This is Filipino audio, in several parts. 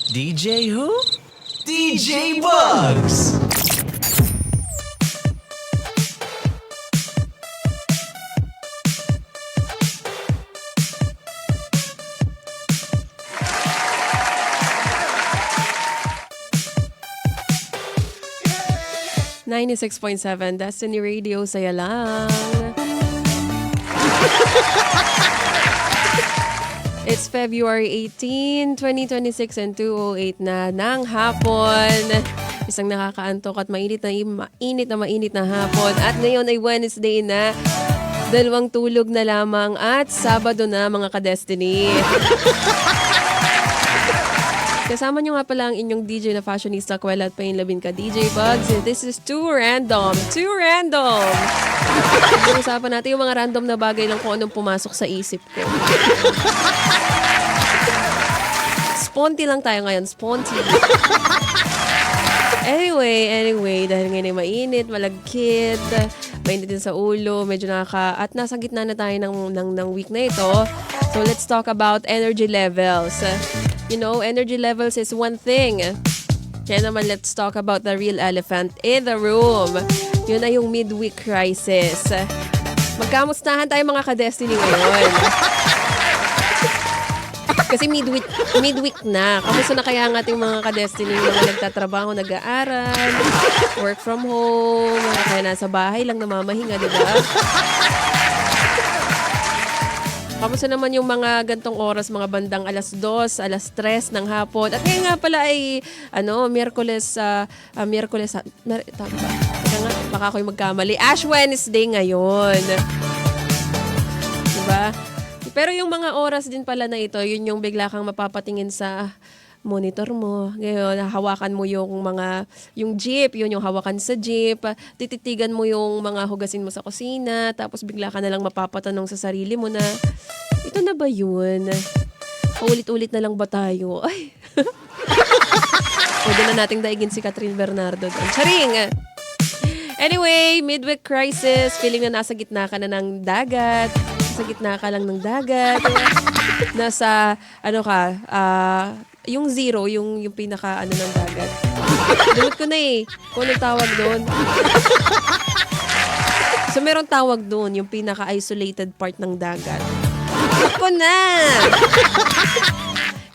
DJ who? DJ Bugs! Yeah! 96.7 Destiny Radio, saya lang. It's February 18, 2026 and 2:08 na ng hapon. Isang nakakaantok at mainit na hapon. At ngayon ay Wednesday na. 2 tulog na lamang at Sabado na, mga ka-Destiny. Kasama nyo nga pala ang inyong DJ na fashionista, Kwela at Painlabin ka, DJ Bugs. And this is Too Random. Too Random! Pag-usapan natin yung mga random na bagay lang kung anong pumasok sa isip ko. Sponty lang tayo ngayon. Sponty. Anyway, dahil ngayon ay mainit, malagkit, mainit din sa ulo, medyo at nasa gitna na tayo ng week na ito. So let's talk about energy levels. You know, energy levels is one thing. Kaya naman, let's talk about the real elephant in the room. Yun ay yung midweek crisis. Magkamustahan tayo, mga ka-Destiny, ngayon. Kasi midweek na. Kamusta na kaya ang ating mga ka-Destiny, mga nagtatrabaho, nag-aaral, work from home, kaya nasa bahay lang namamahinga, diba? Kamusta naman yung mga gantong oras, mga bandang 2:00, 3:00 ng hapon. At ngayon nga pala ay, Miyerkules, tama ba? Teka nga, baka ako'y magkamali. Ash Wednesday ngayon. Diba? Pero yung mga oras din pala na ito, yun yung bigla kang mapapatingin sa monitor mo. Ngayon, hawakan mo yung jeep, yun yung hawakan sa jeep. Tititigan mo yung mga hugasin mo sa kusina, tapos bigla ka na lang mapapatanong sa sarili mo na, ito na ba yun? Paulit-ulit na lang ba tayo? Ay! Pwede na nating daigin si Catherine Bernardo doon. Charing! Anyway, midweek crisis, feeling na nasa gitna ka na ng dagat. Nasa gitna ka lang ng dagat. Nasa, yung zero, yung pinaka ng dagat. Dumit ko na kung anong tawag doon. So, meron tawag doon, yung pinaka-isolated part ng dagat. Ako na!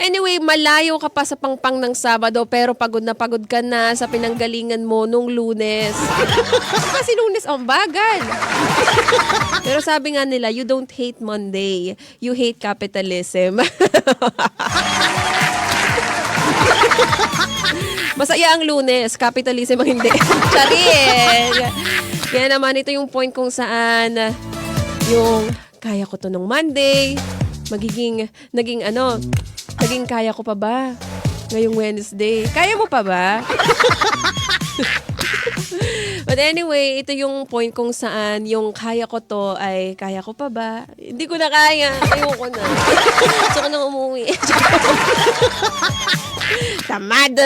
Anyway, malayo ka pa sa pangpang ng Sabado, pero pagod ka na sa pinanggalingan mo nung Lunes. Kasi Lunes, bagal! Pero sabi nga nila, you don't hate Monday, you hate capitalism. Masaya ang Lunes, capitalism ang hindi. Charing! Kaya naman, ito yung point kung saan yung kaya ko to nung Monday, naging kaya ko pa ba ngayong Wednesday? Kaya mo pa ba? But anyway, ito yung point kung saan yung kaya ko to ay kaya ko pa ba? Hindi ko na kaya. Ayoko na. Gusto ko nang umuwi. Tamad.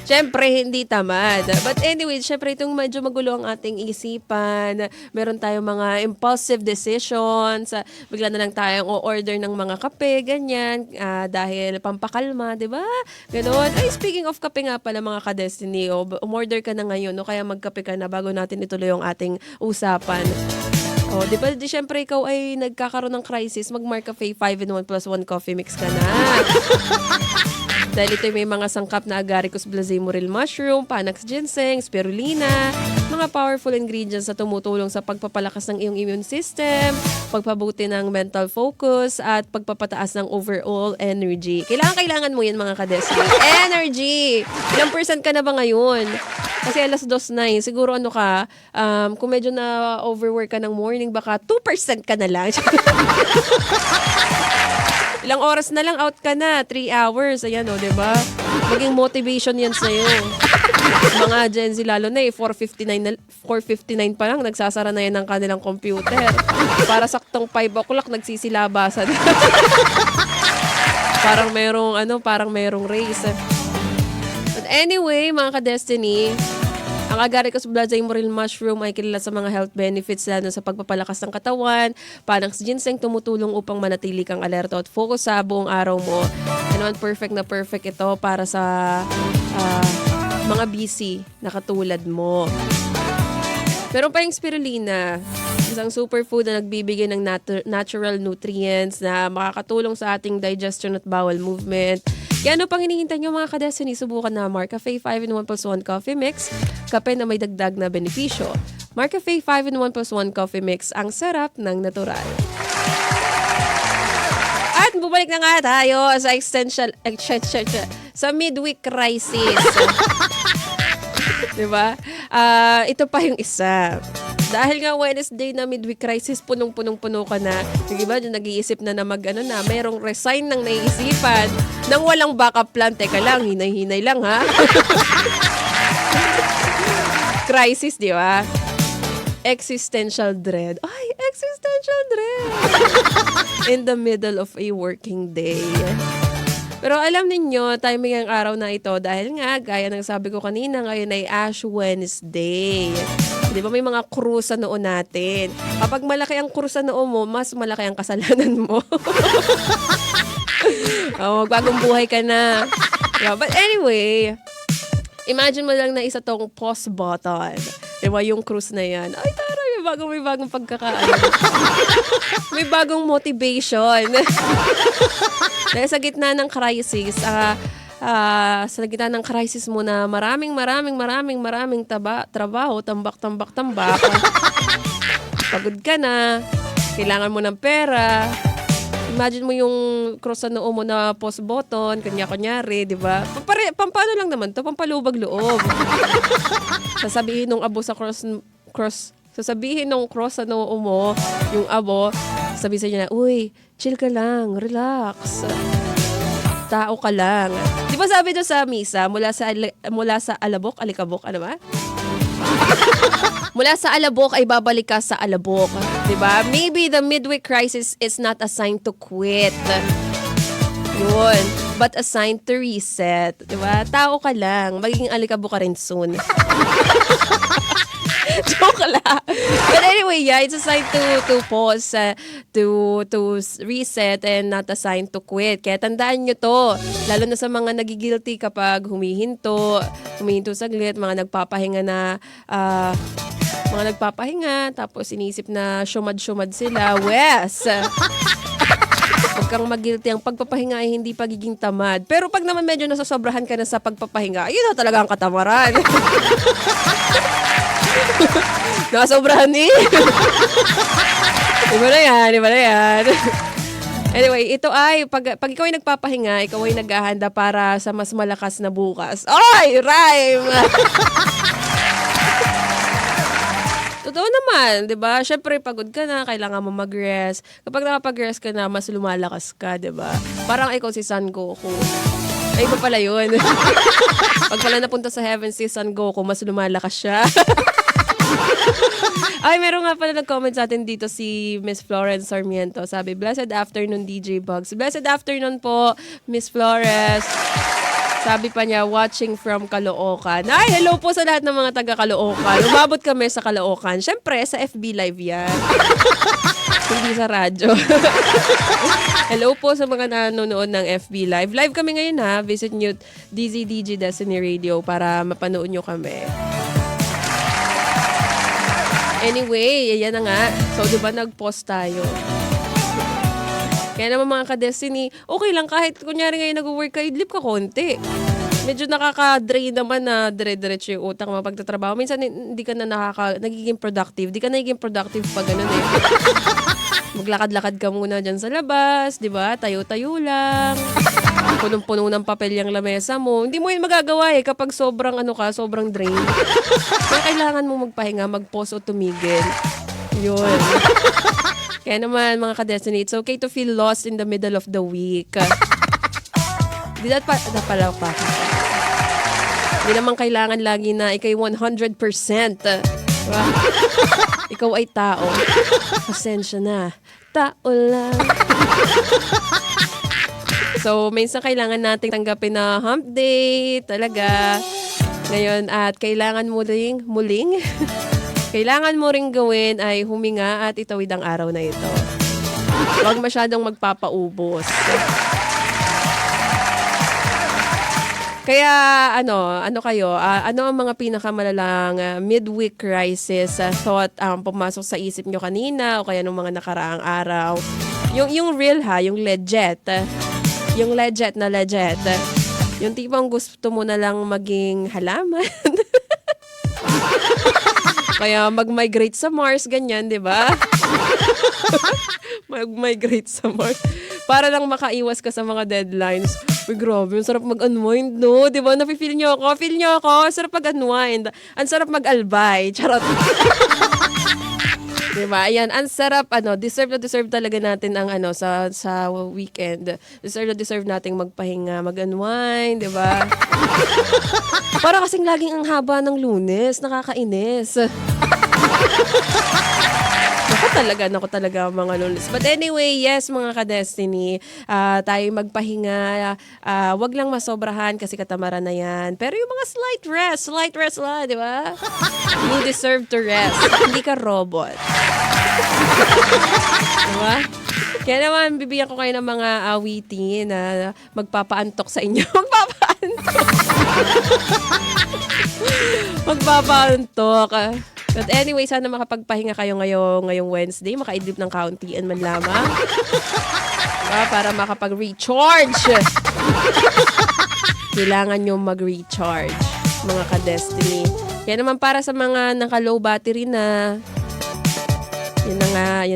Siyempre, hindi tamad. But anyway, siyempre, itong medyo magulo ang ating isipan. Meron tayong mga impulsive decisions. Bigla na lang tayong o-order ng mga kape, ganyan. Dahil pampakalma, di ba? Ganon. Ay, speaking of kape nga pala, mga ka-Destiny, umorder ka na ngayon, o kaya magkape ka na bago natin ituloy yung ating usapan. Di ba? Siyempre, ikaw ay nagkakaroon ng crisis. Mag-Mark Cafe 5-in-1 plus 1 coffee mix ka na. Dahil ito may mga sangkap na agaricus blazemoril mushroom, panax ginseng, spirulina, mga powerful ingredients na tumutulong sa pagpapalakas ng iyong immune system, pagpabuti ng mental focus, at pagpapataas ng overall energy. Kailangan mo yan, mga ka-Destiny. Energy! Ilang percent ka na ba ngayon? Kasi 2:00 na siguro kung medyo na overwork ka ng morning, baka 2% ka na lang. Ilang oras na lang, out ka na. 3 hours. Ayan, diba? Maging motivation yan sa'yo. Mga Gen Z lalo na 4:59 pa lang, nagsasara na yan ng kanilang computer. Para saktong 5 o'clock, nagsisilabasan. parang merong race. But anyway, mga ka-Destiny, Ang agaricus blazemoril mushroom ay kilala sa mga health benefits lalo sa pagpapalakas ng katawan. Parang si ginseng tumutulong upang manatili kang alerto at focus sa buong araw mo. Ano, perfect na perfect ito para sa mga busy na katulad mo. Pero pa yung spirulina, isang superfood na nagbibigay ng natural nutrients na makakatulong sa ating digestion at bowel movement. Kaya ano pang hinihintay nyo mga ka-Destiny? Subukan na Marcafe 5-in-1 plus 1 coffee mix, kape na may dagdag na benepisyo. Marcafe 5-in-1 plus 1 coffee mix, ang sarap ng natural. At bumalik na nga tayo sa sa midweek crisis. Diba? Ito pa yung isa. Dahil nga Wednesday na midweek crisis, punong-punong-puno ka na. Yung iba, nag-iisip na merong resign ng naiisipan nang walang backup plan. Teka lang, hinay-hinay lang ha. Crisis, di ba? Existential dread. Ay, existential dread. In the middle of a working day. Pero alam ninyo, timing ang araw na ito dahil nga, gaya ng sabi ko kanina, ngayon ay Ash Wednesday. Di ba may mga krus sa noo natin? Kapag malaki ang krus sa noo mo, mas malaki ang kasalanan mo. Magbagong buhay ka na. Yeah, but anyway, imagine mo lang na isa tong pause button. Di ba yung krus na yan? Ay, taray, may bagong pagkakaan. May bagong motivation. Dahil sa gitna ng crisis, sa gitna ng crisis mo na maraming trabaho, tambak. Pagod ka na, kailangan mo ng pera. Imagine mo yung cross sa noo mo na pause button, kunyari, di ba? Pampano lang naman to, pampalubag loob. Sasabihin nung abo sa sasabihin nung cross sa noo mo, yung abo, sabihin sa niya na, uy, chill ka lang, relax. Tao ka lang. Di ba sabi doon sa misa, mula sa alabok, alikabok, ano ba? Mula sa alabok ay babalik ka sa alabok. Di ba? Maybe the midweek crisis is not a sign to quit. Yun. But a sign to reset. Di ba? Tao ka lang. Magiging alikabok ka rin soon. Joke lang. But anyway, yeah, it's a sign to pause, to reset and not a sign to quit. Kaya tandaan nyo to, lalo na sa mga nagigilty kapag humihinto saglit, mga nagpapahinga, tapos inisip na syumad sila. Wes! Huwag kang mag-guilty. Ang pagpapahinga ay hindi pagiging tamad. Pero pag naman medyo nasasobrahan ka na sa pagpapahinga, yun na talaga ang katamaran. Nakasobrahan eh. Iba na yan. Anyway, ito ay, pag ikaw ay nagpapahinga, ikaw ay naghahanda para sa mas malakas na bukas. Ay, rhyme! Totoo naman, di ba? Siyempre, pagod ka na, kailangan mo mag-rest. Kapag nakapag-rest ka na, mas lumalakas ka, di ba? Parang ikaw si Son Goku. Ay, iba pala yun. Pag pala napunta sa heaven si Son Goku, mas lumalakas siya. Ay, meron nga pala nag-comment sa atin dito si Miss Florence Sarmiento. Sabi, blessed afternoon, DJ Bugs. Blessed afternoon po, Miss Flores. Sabi pa niya, watching from Caloocan. Ay, hello po sa lahat ng mga taga-Caloocan. Umabot kami sa Caloocan. Siyempre, sa FB Live yan. Hindi sa radyo. Hello po sa mga nanonood ng FB Live. Live kami ngayon ha. Visit nyo DZDG Destiny Radio para mapanood nyo kami. Anyway, yan na nga. So, di ba nag-post tayo? Kaya naman mga ka-Destiny, okay lang kahit kunyari ngayon nag-work ka, idlip ka konti. Medyo nakaka-drain naman na dire-diretso yung utang mga pagtatrabaho. Minsan hindi ka na nagiging productive. Di ka nagiging productive pag ganun eh. Maglakad-lakad ka muna dyan sa labas, di ba? Tayo-tayo lang. Punong-puno ng papel yung lamesa mo. Hindi mo yun magagawa eh kapag sobrang sobrang drain. Kaya kailangan mo magpahinga, mag-pause o tumigil. Yun. Kaya naman mga ka-Destiny, it's okay to feel lost in the middle of the week. Hindi naman kailangan lagi na ikay 100%. Diba? Ikaw ay tao. Pasensya na. Tao lang. So, minsan kailangan nating tanggapin na hump day. Talaga. Ngayon at kailangan mo ring muling kailangan mo ring gawin ay huminga at itawid ang araw na ito. Huwag masyadong magpapaubos. Kaya ano kayo, ano ang mga pinakamalalang midweek crisis thought pumasok sa isip nyo kanina o kaya nung mga nakaraang araw? Yung real yung legit. Yung legit na legit. Yung tipong gusto mo na lang maging halaman. Kaya mag-migrate sa Mars, ganyan, di ba? Mag-migrate sa Mars. Para lang makaiwas ka sa mga deadlines. Uy, grabe, ang sarap mag-unwind, no? Di ba? Nafe-feel nyo ako? Feel nyo ako? Ang sarap mag-unwind. Ang sarap mag-albay. Charot. Di ba? Ayan, ang sarap, deserve na deserve talaga natin ang sa weekend. Deserve na deserve nating magpahinga, mag-unwind, di ba? Para kasing laging ang haba ng Lunes, nakakainis. Naku talaga mga Lunes. But anyway, yes mga ka-Destiny, tayo magpahinga, wag lang masobrahan kasi katamaran na yan. Pero yung mga slight rest lang, di ba? You deserve to rest. Hindi ka robot. Diba? Kaya naman, bibigyan ko kayo ng mga awitin na magpapaantok sa inyo. Magpapaantok. But anyway, sana makapagpahinga kayo ngayong Wednesday. Makaidlip ng kauntian man lamang. Diba? Para makapag-recharge. Kailangan nyo mag-recharge, mga ka-Destiny. Kaya naman para sa mga naka-low battery na, yun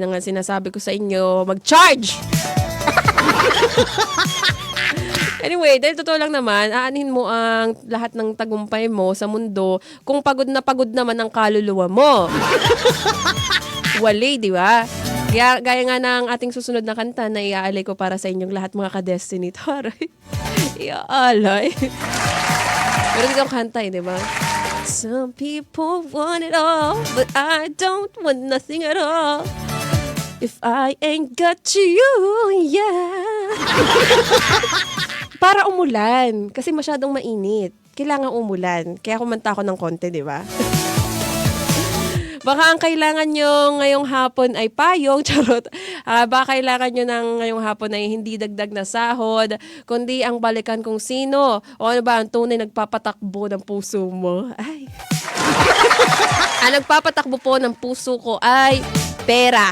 na nga sinasabi ko sa inyo, mag-charge! Anyway, dahil totoo lang naman, aanhin mo ang lahat ng tagumpay mo sa mundo kung pagod naman ang kaluluwa mo. Wali, di ba? Gaya nga ng ating susunod na kanta na iaalay ko para sa inyong lahat mga ka-Destiny. Taray, iaalay. Pero dito ang kanta di ba? Some people want it all, but I don't want nothing at all. If I ain't got you, yeah. Para umulan. Kasi masyadong mainit. Kailangan umulan. Kaya kumanta ako ng konti, di ba? Baka ang kailangan nyo ngayong hapon ay payong, charot. Baka kailangan nyo ngayong hapon ay hindi dagdag na sahod, kundi ang balikan kung sino. O ano ba, ang tunay nagpapatakbo ng puso mo. Ay. Ang nagpapatakbo po ng puso ko ay pera.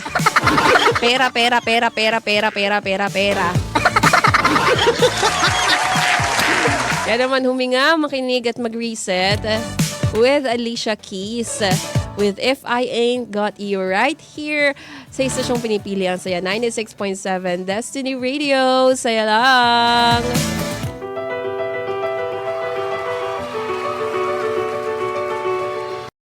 Pera. Kaya naman huminga, makinig at mag-reset with Alicia Keys. With If I Ain't Got You right here sa istasyong pinipili ang Saya 96.7 Destiny Radio. Saya lang!